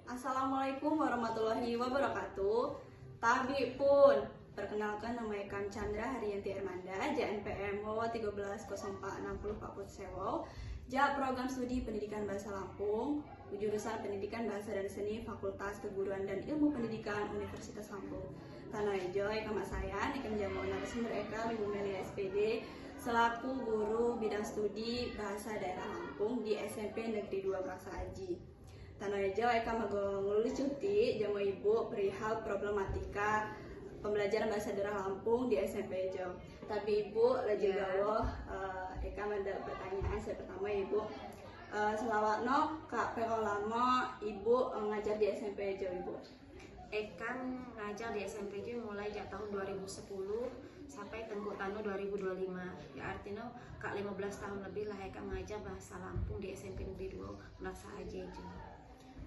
Assalamualaikum warahmatullahi wabarakatuh. Tabi pun perkenalkan, nama Ekam Chandra Haryanti Hermanda, JNPM WO 130460 Sewo, JA Program Studi Pendidikan Bahasa Lampung, jurusan Pendidikan Bahasa dan Seni, Fakultas Keguruan dan Ilmu Pendidikan Universitas Lampung. Tanah Ijo, Ekam Asayan, Ekam Jamu narasumber Ekam Ibu Melia SPD, selaku guru bidang studi Bahasa Daerah Lampung di SMP Negeri 2 Praksa Aji. Tanah Ijo, Eka ngululi cuti jamu ibu perihal problematika pembelajaran bahasa daerah Lampung di SMP Ijo. Tapi ibu lagi gawoh, Eka ada pertanyaan. Saya pertama ibu, selawatno kak PO lama ibu ngajar di SMP Ijo ibu. Eka ngajar di SMP Ijo mulai dari tahun 2010 sampai tengku tahun 2025. Ya artinya kak 15 tahun lebih lah Eka ngajar bahasa Lampung di SMP Negeri 2 Praksa Aji Ijo.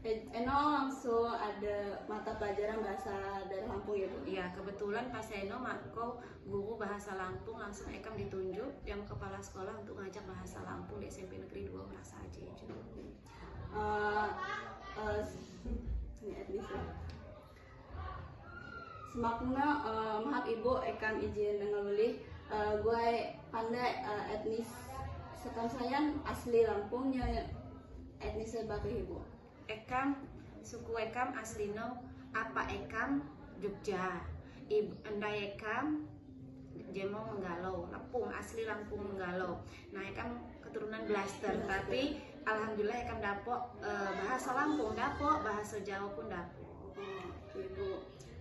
Eno langsung ada mata pelajaran bahasa daerah Lampung ya bu? Iya, kebetulan pas Eno mako guru bahasa Lampung langsung Ekam ditunjuk yang kepala sekolah untuk ngajak bahasa Lampung di SMP Negeri 2 Praksa Aji Ijo. Ini etnis ya. Semakna maaf ibu, Ekam izin ngelulih. Gue pandai etnis sekam sayan asli Lampungnya etnis sebagai ibu. Ekam suku Ekam aslino apa Ekam Jogja, Andai Ekam Jemo Menggalau, Lampung asli Lampung Menggalau. Nah Ekam keturunan Blaster, tapi alhamdulillah Ekam dapok bahasa Lampung dapok, bahasa Jawa pun dapok. Ibu,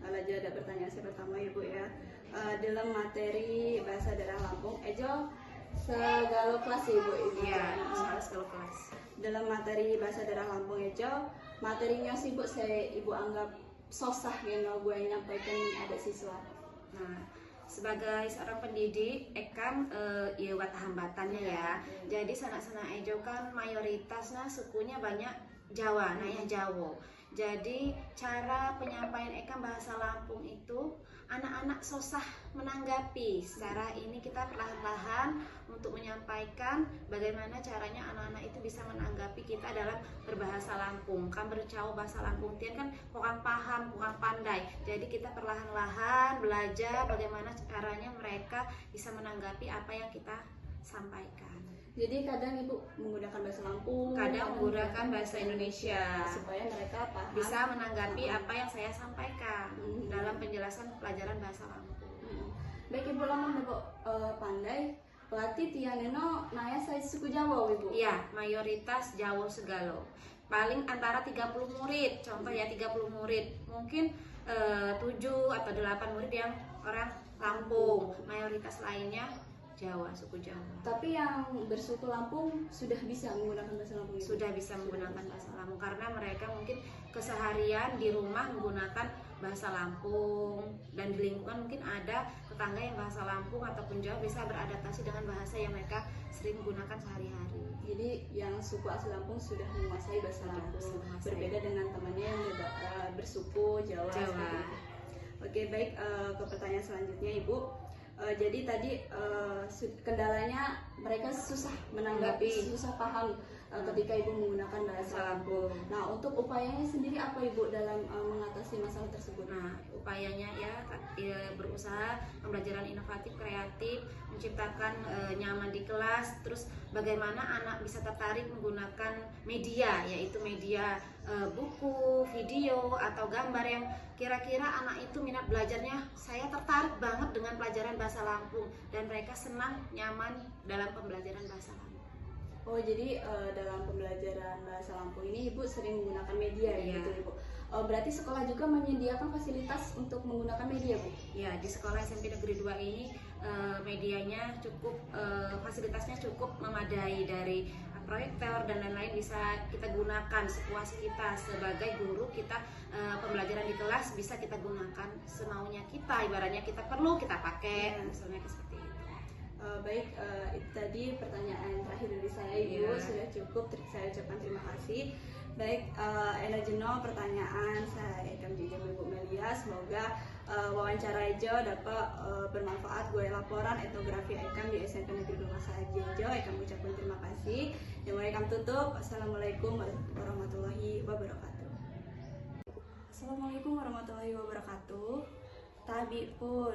aja ada pertanyaan saya pertama ibu ya. Dalam materi bahasa daerah Lampung, Ejo segala kelas ibu ini. Iya, segala kelas. Dalam materi bahasa daerah Lampung Ejo, materinya sih bu saya ibu anggap susah gitu gue nyampaikan ada siswa. Nah, sebagai seorang pendidik, Ekam ya wat hambatannya ya. Jadi sanak-sanak Ejo kan mayoritasnya sukunya banyak Jawa, nah ya Jawa. Jadi cara penyampaian Ekam bahasa Lampung itu anak-anak susah menanggapi. Secara ini kita perlahan-lahan untuk menyampaikan bagaimana caranya anak-anak itu bisa menanggapi kita dalam berbahasa Lampung. Kan bercau bahasa Lampung tian kan kurang paham, kurang pandai. Jadi kita perlahan-lahan belajar bagaimana caranya mereka bisa menanggapi apa yang kita sampaikan. Jadi kadang ibu menggunakan bahasa Lampung, kadang menggunakan bahasa Indonesia supaya mereka paham, bisa menanggapi apa yang saya sampaikan dalam penjelasan pelajaran bahasa Lampung. Baik ibu, lama ibu pandai pelatih tianeno naya saya suku Jawa ibu. Iya, mayoritas Jawa Segalo. Paling antara 30 murid, contoh ya 30 murid. Mungkin 7 atau 8 murid yang orang Lampung, mayoritas lainnya Jawa, suku Jawa. Tapi yang bersuku Lampung sudah bisa menggunakan bahasa Lampung? Sudah bisa menggunakan bahasa Lampung karena mereka mungkin keseharian di rumah menggunakan bahasa Lampung, dan di lingkungan mungkin ada tetangga yang bahasa Lampung ataupun Jawa bisa beradaptasi dengan bahasa yang mereka sering menggunakan sehari-hari. Jadi yang suku asli Lampung sudah menguasai bahasa Lampung, berbeda dengan temannya yang bersuku Jawa. Oke, baik, ke pertanyaan selanjutnya ibu. Jadi tadi kendalanya mereka susah menanggapi, susah paham ketika ibu menggunakan bahasa Lampung. Nah, untuk upayanya sendiri apa ibu dalam mengatasi masalah tersebut? Nah, upayanya ya berusaha pembelajaran inovatif, kreatif, menciptakan nyaman di kelas. Terus bagaimana anak bisa tertarik menggunakan media, yaitu media buku, video, atau gambar yang kira-kira anak itu minat belajarnya. Saya tertarik banget dengan pelajaran bahasa Lampung dan mereka senang, nyaman dalam pembelajaran bahasa Lampung. Oh, jadi dalam pembelajaran bahasa Lampung ini ibu sering menggunakan media ya gitu ibu. Berarti sekolah juga menyediakan fasilitas untuk menggunakan media bu? Ya, di sekolah SMP Negeri 2 ini medianya cukup, fasilitasnya cukup memadai, dari proyektor dan lain-lain bisa kita gunakan sepuas kita sebagai guru. Kita pembelajaran di kelas bisa kita gunakan semaunya kita, ibaratnya kita perlu kita pakai, misalnya seperti itu. Baik, itu tadi pertanyaan terakhir dari saya ibu. Sudah cukup, saya ucapkan terima kasih. Baik, Jeno, pertanyaan saya akan juga Ibu Melia. Semoga wawancara Ejo dapat bermanfaat. Gue laporan etnografi Ekam di SMP Negeri 2 Praksa Aji Ejo. Ekam ucapkan terima kasih. Yang mau Ekam tutup. Assalamualaikum warahmatullahi wabarakatuh. Assalamualaikum warahmatullahi wabarakatuh. Tabi pun.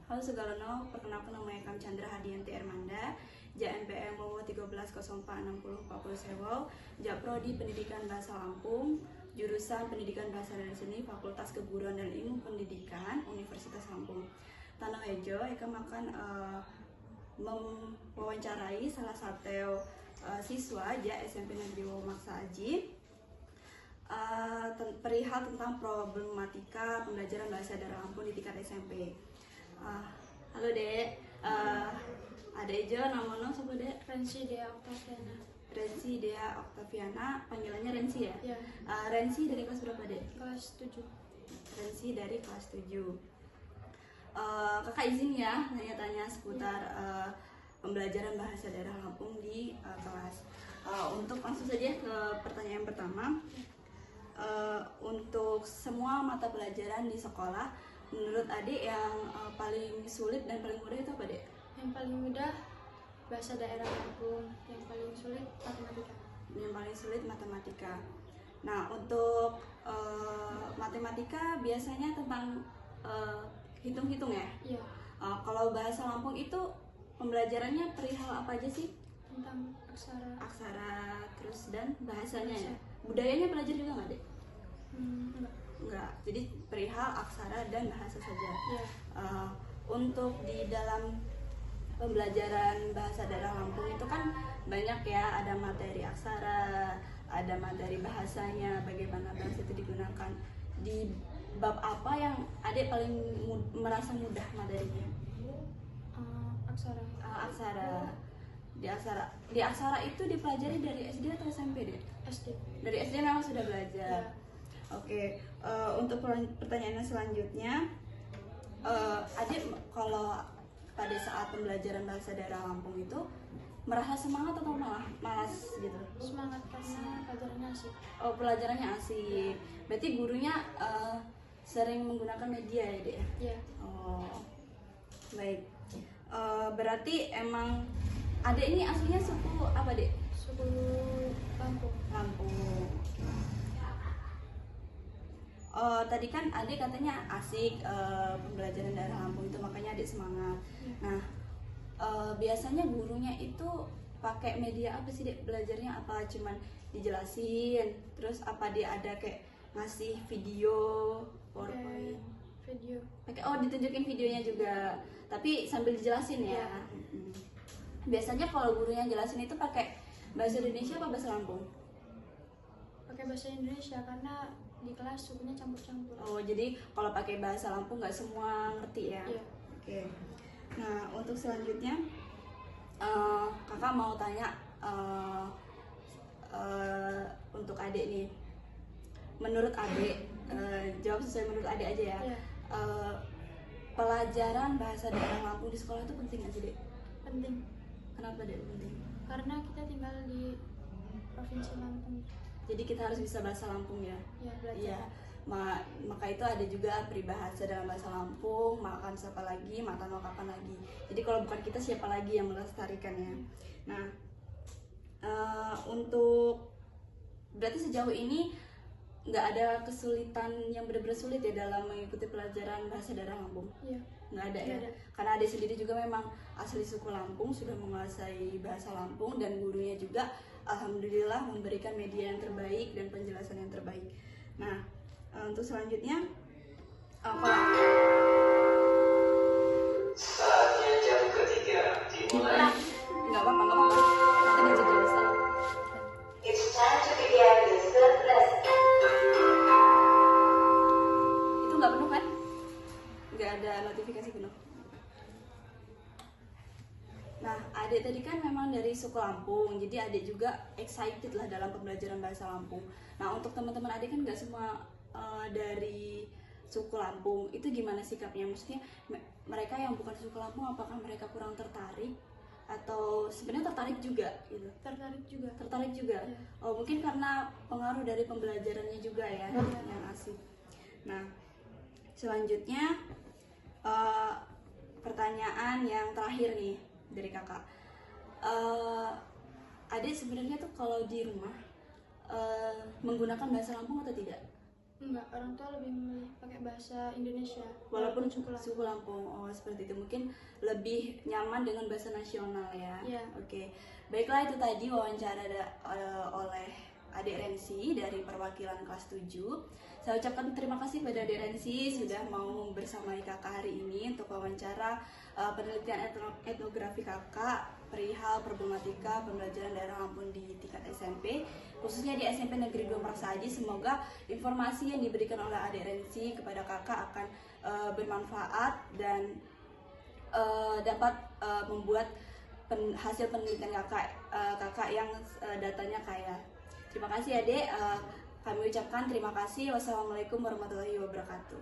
Halo segalana, perkenalkan nama Ekam Chandra Hadianti Ermanda, JNPM 13046040 Prodi Pendidikan Bahasa Lampung, jurusan Pendidikan Bahasa dan Seni, Fakultas Keguruan dan Ilmu Pendidikan, Universitas Lampung. Tanah Hejo, Ekam akan mewawancarai salah satu siswa SMP Negeri Maksa Aji perihal tentang problematika pembelajaran bahasa daerah Lampung di tingkat SMP. Halo Dek, ada aja namanya siapa Dek? Rensi Dea Octaviana. Rensi Dea Octaviana, panggilannya Rensi ya? Ya, Rensi dari kelas berapa Dek? kelas 7. Rensi dari kelas 7. Kakak izin ya tanya-tanya seputar pembelajaran bahasa daerah Lampung di kelas. Untuk langsung saja ke pertanyaan pertama. Untuk semua mata pelajaran di sekolah, menurut adik yang paling sulit dan paling mudah itu apa Dek? Yang paling mudah bahasa daerah Lampung, yang paling sulit matematika. Yang paling sulit matematika. Nah, untuk matematika biasanya tentang hitung-hitung ya. Iya, Kalau bahasa Lampung itu pembelajarannya perihal apa aja sih? tentang aksara. Aksara, terus dan bahasanya ya. Budayanya belajar juga nggak Dek? Enggak. Enggak. Jadi perihal aksara dan bahasa saja. Iya, Untuk di dalam pembelajaran bahasa daerah Lampung itu kan banyak ya, ada materi aksara, ada materi bahasanya, bagaimana bahasa itu digunakan. Di bab apa yang adik paling merasa mudah materinya? aksara. Aksara. Di aksara itu dipelajari dari SD atau SMP deh? SD. Dari SD memang sudah belajar. Iya. Oke, untuk pertanyaan selanjutnya, adik kalau pada saat pembelajaran bahasa daerah Lampung itu merasa semangat atau malah malas gitu? Semangat karena pelajarannya asik. Oh, pelajarannya asik. Berarti gurunya sering menggunakan media ya Dek? Iya, Oh, baik. Berarti emang adik ini aslinya suku apa Dek? suku Lampung. Lampung. Tadi kan adik katanya asik pembelajaran daerah Lampung itu, makanya adik semangat. Iya. Nah, biasanya gurunya itu pakai media apa sih Dek? Belajarnya apa cuman dijelasin, terus apa dia ada kayak ngasih video, PowerPoint? Video. Ditunjukin videonya juga, tapi sambil dijelasin ya. Iya. Mm-mm. Biasanya kalau gurunya jelasin itu pakai bahasa Indonesia apa bahasa Lampung? Pakai bahasa Indonesia karena di kelas sukunya campur-campur. Oh, jadi kalau pakai bahasa Lampung nggak semua ngerti ya? Iya. Oke. Nah, untuk selanjutnya kakak mau tanya untuk adik nih. Menurut adik, jawab sesuai menurut adik aja ya. Iya. Pelajaran bahasa daerah Lampung di sekolah itu penting nggak sih Dek? Penting Kenapa Dek penting? karena kita tinggal di Provinsi Lampung. Jadi kita harus bisa bahasa Lampung ya? Ya, belajar. Iya. Maka itu ada juga peribahasa dalam bahasa Lampung, makan siapa lagi, makan mau kapan lagi. Jadi kalau bukan kita siapa lagi yang melestarikannya. Nah, untuk berarti sejauh ini nggak ada kesulitan yang benar-benar sulit ya dalam mengikuti pelajaran bahasa daerah Lampung? Iya. Nggak ada ya? Nggak ada. Karena adik sendiri juga memang asli suku Lampung, sudah menguasai bahasa Lampung, dan gurunya juga alhamdulillah memberikan media yang terbaik dan penjelasan yang terbaik. Nah, untuk selanjutnya Saatnya jam ketiga dimulai. nggak apa-apa, nanti dijelasin. It's time to begin the third lesson. Itu nggak penuh kan? Nggak ada notifikasi penuh. Nah, adik tadi kan memang dari suku Lampung, jadi adik juga excited lah dalam pembelajaran bahasa Lampung. Nah, untuk teman-teman adik kan nggak semua dari suku Lampung, itu gimana sikapnya? Maksudnya mereka yang bukan suku Lampung, apakah mereka kurang tertarik atau sebenarnya tertarik juga gitu? Tertarik juga. Tertarik juga. Iya. Oh, mungkin karena pengaruh dari pembelajarannya juga ya, Iya. yang asik. Nah, selanjutnya pertanyaan yang terakhir nih dari kakak. Adik sebenarnya tuh kalau di rumah menggunakan bahasa Lampung atau tidak? Enggak, orang tua lebih memilih pakai bahasa Indonesia. Walaupun suku Lampung. suku Lampung. Oh, seperti itu. Mungkin lebih nyaman dengan bahasa nasional ya. Iya. Oke. Baiklah, itu tadi wawancara oleh Adik Rensi dari perwakilan kelas 7. Saya ucapkan terima kasih pada Adik Rensi sudah mau bersamai kakak hari ini untuk wawancara penelitian etnografi kakak perihal problematika pembelajaran daerah Lampung di tingkat SMP, khususnya di SMP Negeri 2 Mersaji. Semoga informasi yang diberikan oleh Adik Rensi kepada kakak akan bermanfaat dan dapat membuat hasil penelitian kakak yang datanya kaya. Terima kasih Adik. Kami ucapkan terima kasih. Wassalamualaikum warahmatullahi wabarakatuh.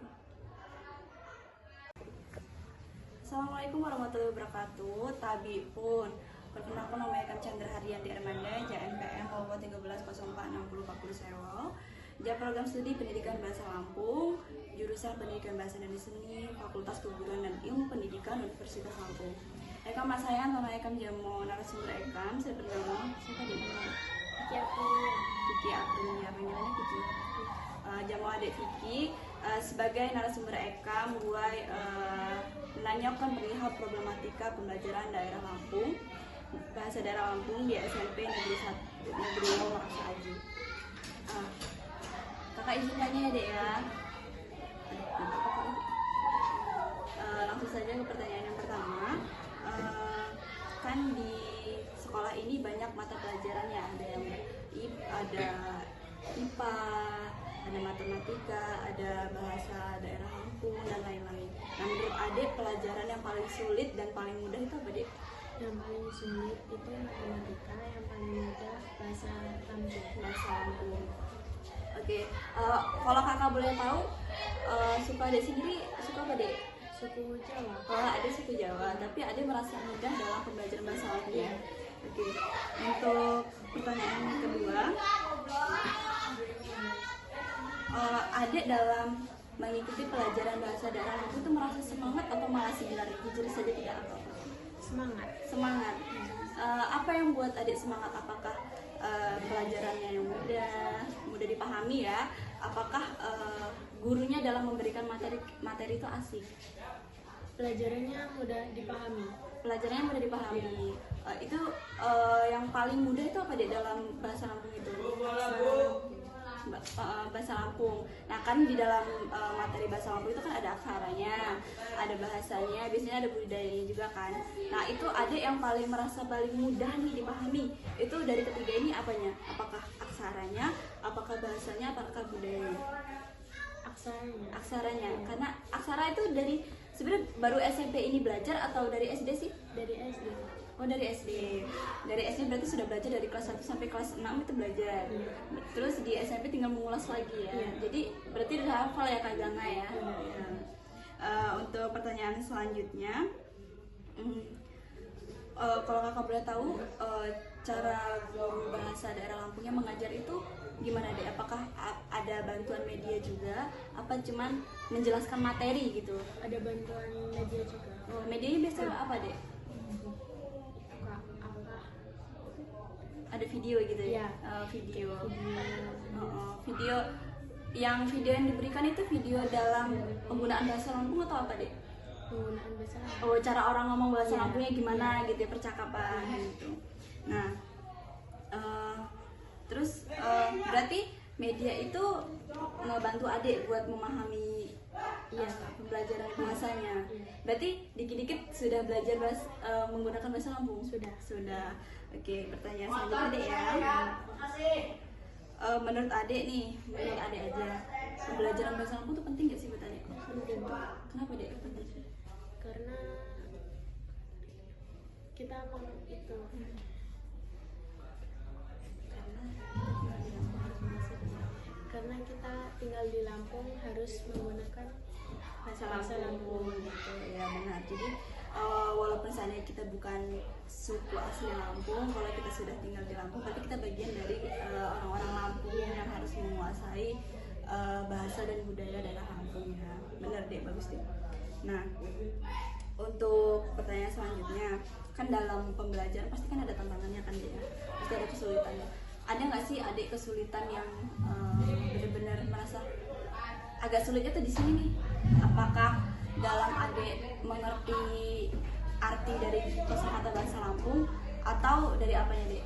Assalamualaikum warahmatullahi wabarakatuh. Tabi pun perkenalkan nama Ekam Chandra Haryanti Armanda, JNPM 13046040 Sewol. Program Studi Pendidikan Bahasa Lampung, jurusan Pendidikan Bahasa dan Seni, Fakultas Keguruan dan Ilmu Pendidikan Universitas Lampung. Ekam Mas Sayang, nama Ekam Jamo narasumber Ekam. Saya bernama siapa di mana? Vicky Aprilia, panggilannya Vicky. Jamo Adik Vicky sebagai narasumber Ekam buat menanyakan perihal problematika pembelajaran daerah Lampung, bahasa daerah Lampung di SMP Negeri 1 Negeri 2 Mersaji. Kakak izin tanya ya Dek ya. Langsung saja ke pertanyaan yang pertama. Kan di sekolah ini banyak mata pelajaran ya, ada yang ada IPA, ada matematika, ada bahasa daerah Lampung dan lain-lain. Nah, menurut Adik pelajaran yang paling sulit dan paling mudah itu apa, Dek? Yang paling sulit itu matematika, yang paling mudah bahasa Lampung. Bahasa Lampung. Oke, kalau kakak boleh tahu, suka Adik sendiri suka apa, Dek? Suku Jawa. Kalau Adik suku Jawa, tapi Adik merasa mudah dalam pembelajaran bahasa Lampung ya. Oke, untuk pertanyaan yang kedua, Adik dalam mengikuti pelajaran bahasa daerah Lampung itu merasa semangat atau malah singgah? Jujur saja tidak apa-apa. Semangat. Semangat. Apa yang buat Adik semangat? Apakah pelajarannya yang mudah dipahami ya? Apakah gurunya dalam memberikan materi itu asik? Pelajarannya mudah dipahami. Pelajarannya mudah dipahami. Itu yang paling mudah itu apa Dek dalam bahasa Lampung itu? Bahasa Lampung. Nah kan di dalam materi bahasa Lampung itu kan ada aksaranya, ada bahasanya, biasanya ada budayanya juga kan. Nah itu ada yang merasa paling mudah nih dipahami. Itu dari ketiga ini apanya? Apakah aksaranya, apakah bahasanya, apakah budayanya? Aksaranya. Karena aksara itu dari sebenarnya baru SMP ini belajar atau dari SD sih? Dari SD. Oh dari SD. Dari SD berarti sudah belajar dari kelas 1 sampai kelas 6 itu belajar. Terus di SMP tinggal mengulas lagi ya. Jadi berarti udah hafal ya Kak Ganga ya. Untuk pertanyaan selanjutnya, kalau kakak boleh tahu cara guru bahasa daerah Lampungnya mengajar itu gimana Dek? Apakah ada bantuan media juga? Apa cuman menjelaskan materi gitu? Ada bantuan media juga. Oh, medianya biasanya apa Dek? Ada video gitu ya? Video. Video yang diberikan itu video dalam penggunaan bahasa Lampung atau apa Dek? Penggunaan bahasa Lampung. Oh, cara orang ngomong bahasa Lampungnya gimana gitu ya, percakapan gitu. Nah, terus berarti media itu ngebantu Adik buat memahami pembelajaran bahasanya. Berarti dikit-dikit sudah belajar menggunakan bahasa Lampung? Sudah. Oke, pertanyaan selanjutnya Dek ya. Menurut Adik aja, pembelajaran bahasa Lampung itu penting gak sih buat Adik? Penting. Kenapa Dek penting? Karena kita mau itu. Karena kita tinggal di Lampung harus menggunakan bahasa Lampung gitu ya, benar. Jadi walaupun seandainya kita bukan suku asli Lampung, kalau kita sudah tinggal di Lampung berarti kita bagian dari orang-orang Lampung yang harus menguasai bahasa dan budaya daerah Lampung ya. Benar Dek, bagus Dek. Nah, untuk pertanyaan selanjutnya, kan dalam pembelajaran pasti kan ada tantangannya kan Dek ya, pasti ada kesulitannya. Ada nggak sih Adik kesulitan yang benar-benar merasa agak sulitnya tuh di sini nih. Apakah dalam adik mengerti arti dari kosakata bahasa Lampung atau dari apanya dek?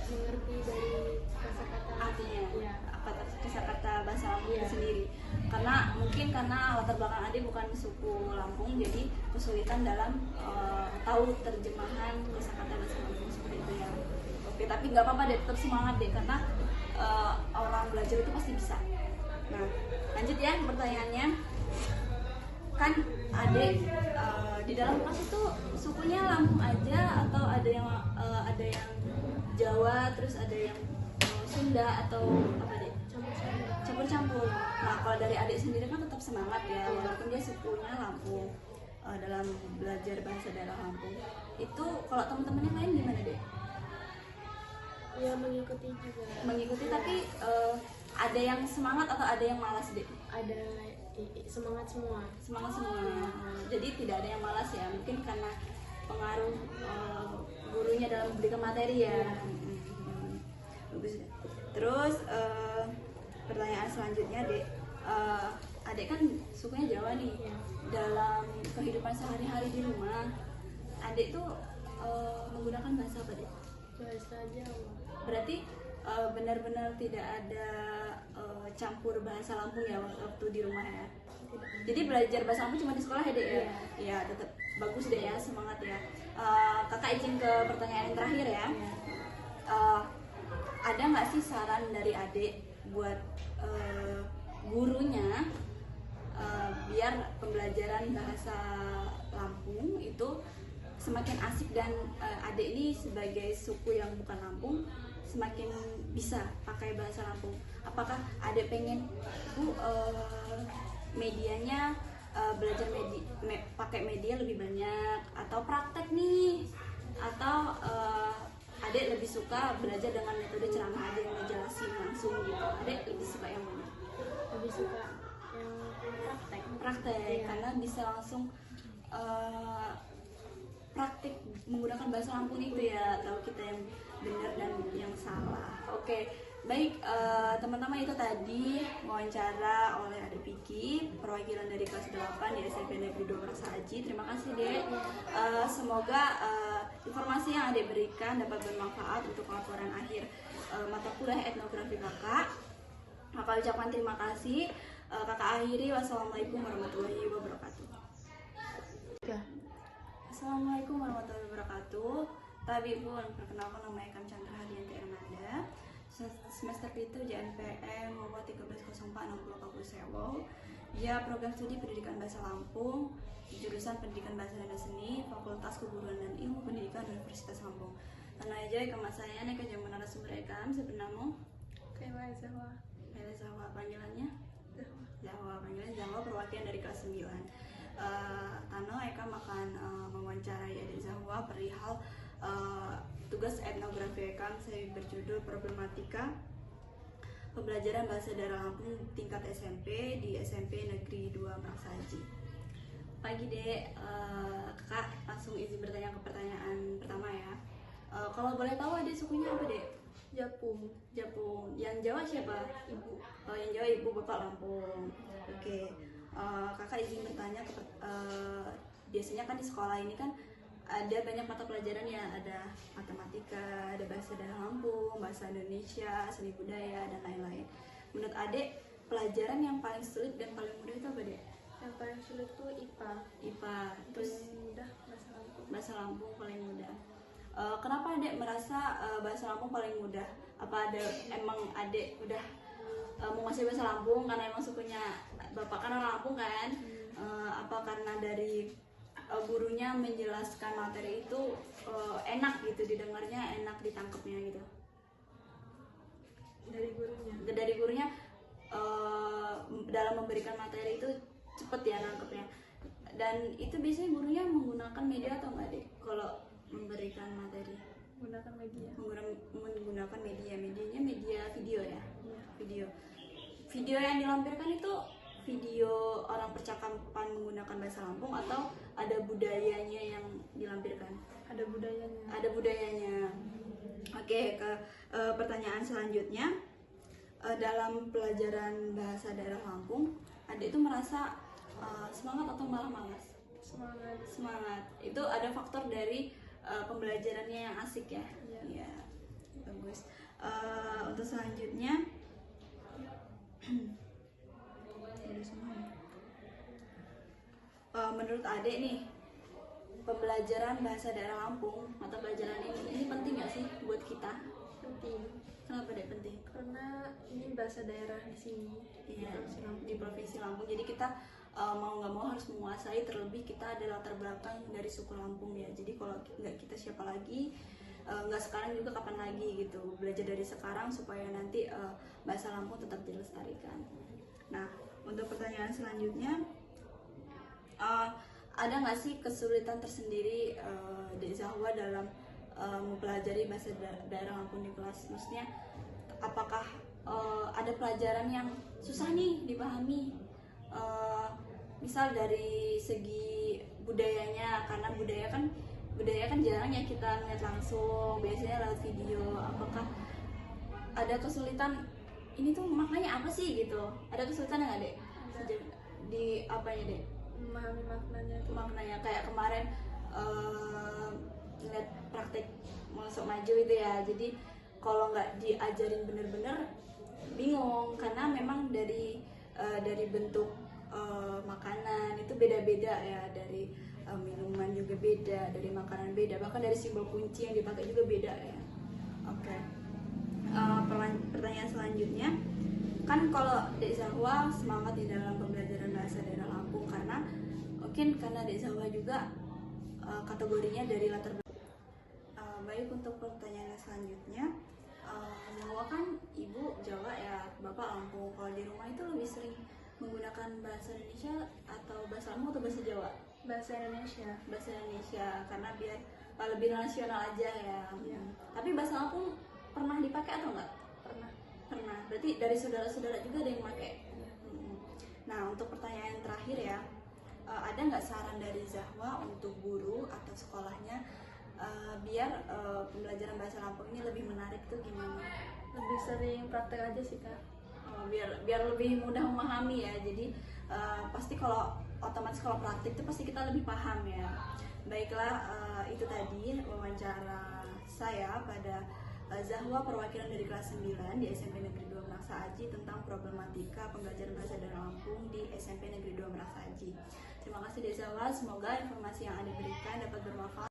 Mengerti dari kosakata Artinya ya. apa kosakata bahasa Lampung itu Iya. sendiri? Karena mungkin karena latar belakang adik bukan suku Lampung, jadi kesulitan dalam tahu terjemahan kosakata bahasa Lampung seperti itu ya. Oke, tapi nggak apa-apa deh, tetap semangat deh karena orang belajar itu pasti bisa. Nah, lanjut ya pertanyaannya. Kan adik di dalam kelas itu sukunya Lampung aja atau ada yang Jawa, terus ada yang Sunda atau apa deh? Campur-campur. Nah, kalau dari adik sendiri kan tetap semangat ya, walaupun dia sukunya Lampung dalam belajar bahasa daerah Lampung. Itu kalau teman-temannya lain gimana deh? Ya mengikuti juga. Mengikuti tapi ada yang semangat atau ada yang malas deh? Ada semangat semua. Semangat semua. Jadi tidak ada yang malas ya, mungkin karena pengaruh gurunya dalam memberikan materi ya. Bagus deh. Terus pertanyaan selanjutnya dek, adek kan sukunya Jawa nih. Ya. Dalam kehidupan sehari-hari di rumah, adek tuh menggunakan bahasa apa dek? Bahasa Jawa. Berarti benar-benar tidak ada campur bahasa Lampung ya waktu di rumah ya. Jadi belajar bahasa Lampung cuma di sekolah ya dek ya? Iya, tetap bagus deh ya, semangat ya. Kakak izin ke pertanyaan yang terakhir ya. Ada nggak sih saran dari adik buat gurunya biar pembelajaran bahasa Lampung itu semakin asik dan adik ini sebagai suku yang bukan Lampung semakin bisa pakai bahasa Lampung. Apakah adik pengen Bu medianya belajar pakai media lebih banyak atau praktek nih, atau adik lebih suka belajar dengan metode ceramah aja yang ngejelasin langsung gitu? Adik lebih suka yang mana? Lebih suka yang praktek. Praktek, Iya. karena bisa langsung praktik menggunakan bahasa Lampung itu ya, tahu kita yang benar dan yang salah. Oke, baik teman-teman, itu tadi wawancara oleh Adik Piki, perwakilan dari kelas 8 di SMP Negeri 2 Merasa Aji. Terima kasih Dek. Semoga informasi yang Adik berikan dapat bermanfaat untuk laporan akhir mata kuliah etnografi Kakak. Kakak ucapkan terima kasih. Kakak akhiri, wassalamualaikum warahmatullahi wabarakatuh. Assalamualaikum warahmatullahi wabarakatuh. Tabi pun perkenalkan, nama Ekam Chandra Haryanti Armanda, semester 7 JNPM nomor 130460 Sewo. Ya, program studi Pendidikan Bahasa Lampung, jurusan Pendidikan Bahasa dan Seni, Fakultas Keguruan dan Ilmu Pendidikan Universitas Lampung. Tanah aja ikam saya nek jaman narasumber Ekam sebenarnya Kayak Jawa. Zawa, panggilannya Zawa, panggilan Zawa, perwakilan dari kelas 9. Tano Ekam akan mewawancarai Adik Zawa perihal tugas etnografi Ekam. Saya berjudul Problematika Pembelajaran Bahasa Daerah Lampung tingkat SMP di SMP Negeri 2 Merasa Aji. Pagi Dek, Kakak langsung izin bertanya ke pertanyaan pertama ya. Kalau boleh tahu Adik sukunya apa Dek? Japung. Japung. Yang Jawa siapa? Ibu. Oh, yang Jawa ibu, bapak Lampung. Oke. Kakak izin bertanya biasanya kan di sekolah ini kan ada banyak mata pelajaran ya, ada matematika, ada bahasa daerah Lampung, bahasa Indonesia, seni budaya dan lain-lain. Menurut Adek, pelajaran yang paling sulit dan paling mudah itu apa Dek? Yang paling sulit tuh IPA. IPA. Terus Paling mudah bahasa Lampung. bahasa Lampung paling mudah. Kenapa Adek merasa bahasa Lampung paling mudah? Apa ada emang Adek udah menguasai bahasa Lampung karena emang sukunya bapak kan orang Lampung kan? Apa karena dari gurunya menjelaskan materi itu enak gitu didengarnya, enak ditangkapnya gitu? Dari gurunya. Dari gurunya dalam memberikan materi itu cepet ya nangkepnya. Dan itu biasanya gurunya menggunakan media atau enggak Dek? Kalau memberikan materi Gunakan media. menggunakan medianya media video ya. Iya. Video yang dilampirkan itu video orang percakapan menggunakan bahasa Lampung atau ada budayanya yang dilampirkan? Ada budayanya. Ada budayanya. Oke, ke pertanyaan selanjutnya. dalam pelajaran bahasa daerah Lampung, adik itu merasa semangat atau malah malas? Semangat. Itu ada faktor dari pembelajarannya yang asik ya. Iya. Bagus. Untuk selanjutnya udah semua ya? Menurut adik nih, pembelajaran bahasa daerah Lampung atau pelajaran ini penting nggak sih buat kita? Penting Kenapa deh penting? karena ini bahasa daerah di sini. Iya, di Provinsi Lampung. Jadi kita mau nggak mau harus menguasai, terlebih kita ada latar belakang dari suku Lampung ya. Jadi kalau nggak kita siapa lagi, nggak sekarang juga kapan lagi gitu. Belajar dari sekarang supaya nanti bahasa Lampung tetap dilestarikan. Nah, untuk pertanyaan selanjutnya, ada nggak sih kesulitan tersendiri Dek Zahwa dalam mempelajari bahasa daerah Lampung di kelas? Maksudnya, apakah ada pelajaran yang susah nih dipahami? Misal dari segi budayanya, karena budaya kan jarang ya kita lihat langsung, biasanya lewat video. Apakah ada kesulitan ini tuh maknanya apa sih gitu? Ada kesulitan nggak dek? Di apa ya dek? Memahami maknanya tuh. Maknanya kayak kemarin ngeliat praktek masuk maju itu ya, jadi kalau nggak diajarin bener-bener bingung, karena memang dari bentuk makanan itu beda-beda ya, dari minuman juga beda, dari makanan beda, bahkan dari simbol kunci yang dipakai juga beda ya. Oke. Pertanyaan selanjutnya, kan kalau Dek Zahwa semangat di dalam pembelajaran bahasa daerah Lampung karena mungkin karena Dek Zahwa juga kategorinya dari latar belakang. Baik, untuk pertanyaan selanjutnya, Zahwa kan ibu Jawa ya, bapak Lampung. Kalau di rumah itu lebih sering menggunakan bahasa Indonesia atau bahasa Lampung atau bahasa Jawa? Bahasa Indonesia. Bahasa Indonesia, karena biar lebih nasional aja ya. Tapi bahasa Lampung pernah dipakai atau enggak? Pernah. Berarti dari saudara-saudara juga ada yang pakai. Nah, untuk pertanyaan yang terakhir ya, ada nggak saran dari Zahwa untuk guru atau sekolahnya biar pembelajaran bahasa Lampung ini lebih menarik tuh gimana? Lebih sering praktek aja sih kak. Biar lebih mudah memahami ya. Jadi pasti kalau otomatis kalau praktik itu pasti kita lebih paham ya. Baiklah, itu tadi wawancara saya pada Zahwa, perwakilan dari kelas 9 di SMP Negeri 2 Meraksa Aji, tentang problematika pembelajaran bahasa daerah Lampung di SMP Negeri 2 Meraksa Aji. Terima kasih Dek Zahwa, semoga informasi yang Anda berikan dapat bermanfaat